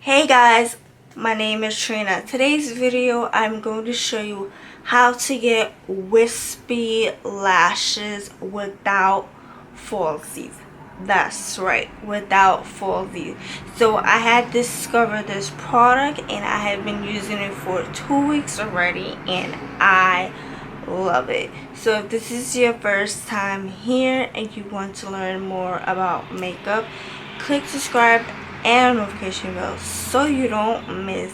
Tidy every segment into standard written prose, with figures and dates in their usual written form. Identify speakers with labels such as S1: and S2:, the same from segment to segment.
S1: Hey guys, my name is Trina. Today's video I'm going to show you how to get wispy lashes without falsies. That's right, without falsies. So I had discovered this product and I have been using it for 2 weeks already and I love it. So if this is your first time here and you want to learn more about makeup, click subscribe and notification bell so you don't miss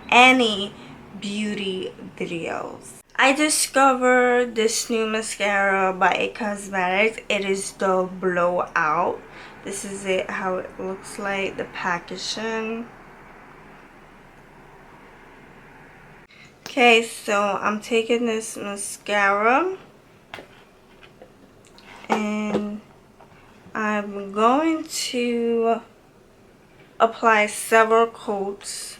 S1: any beauty videos. I discovered this new mascara by Cosmetics. It is the Blow Out. This is it, how it looks like, the packaging. Okay, so I'm taking this mascara and I'm going to apply several coats.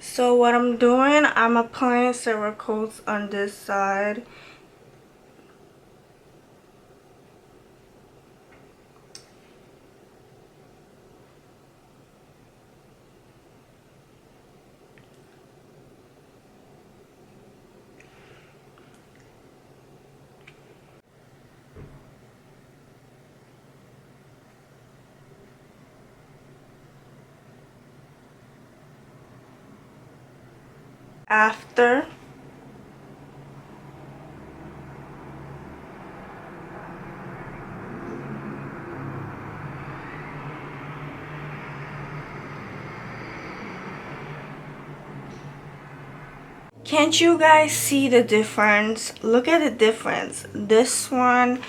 S1: So what I'm doing, I'm applying several coats on this side. After can't you guys see the difference? Look at the difference. This one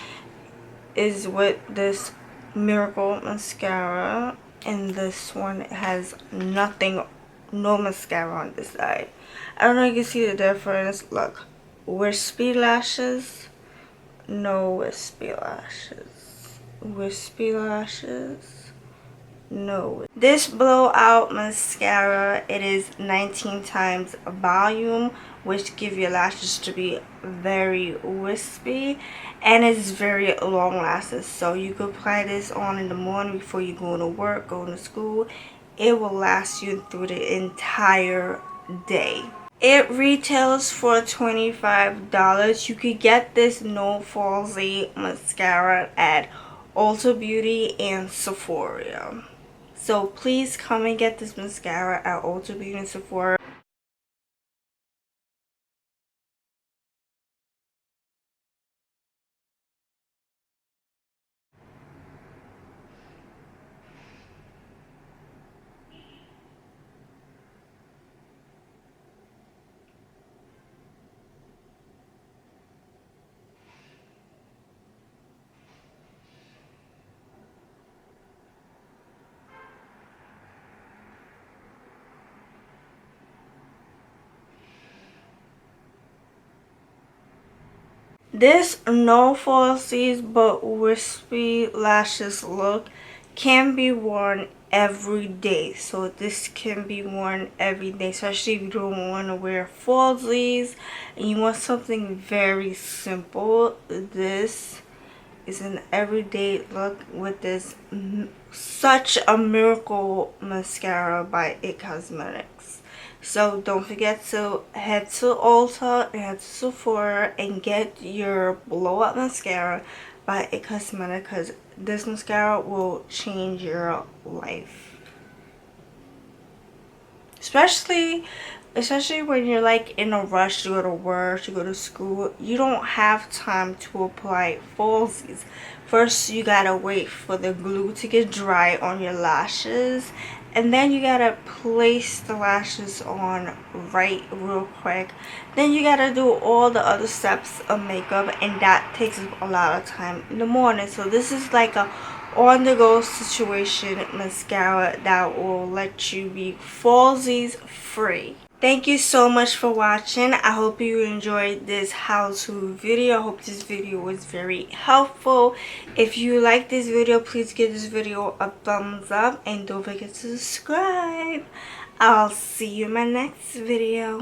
S1: is with this Miracle mascara and this one has nothing, no mascara on this side. I don't know if you can see the difference. Look, wispy lashes, no wispy lashes, wispy lashes, no. This blowout mascara, it is 19 times volume, which give your lashes to be very wispy, and it's very long lasting. So you could apply this on in the morning before you go to work, going to school. It will last you through the entire day. It retails for $25. You could get this no falsy mascara at Ulta Beauty and Sephora. So please come and get this mascara at Ulta Beauty and Sephora. This no falsies but wispy lashes look can be worn every day. So this can be worn every day, especially if you don't want to wear falsies and you want something very simple. This is an everyday look with this such a miracle mascara by It Cosmetics. So don't forget to head to Ulta and head to Sephora and get your Blow Out Mascara by It Cosmetics, because this mascara will change your life. Especially when you're like in a rush to go to work, to go to school, you don't have time to apply falsies. First, you gotta wait for the glue to get dry on your lashes, and then you gotta place the lashes on right real quick. Then you gotta do all the other steps of makeup, and that takes a lot of time in the morning. So this is like a on-the-go situation mascara that will let you be falsies free. Thank you so much for watching. I hope you enjoyed this how-to video. I hope this video was very helpful. If you like this video, please give this video a thumbs up and don't forget to subscribe. I'll see you in my next video.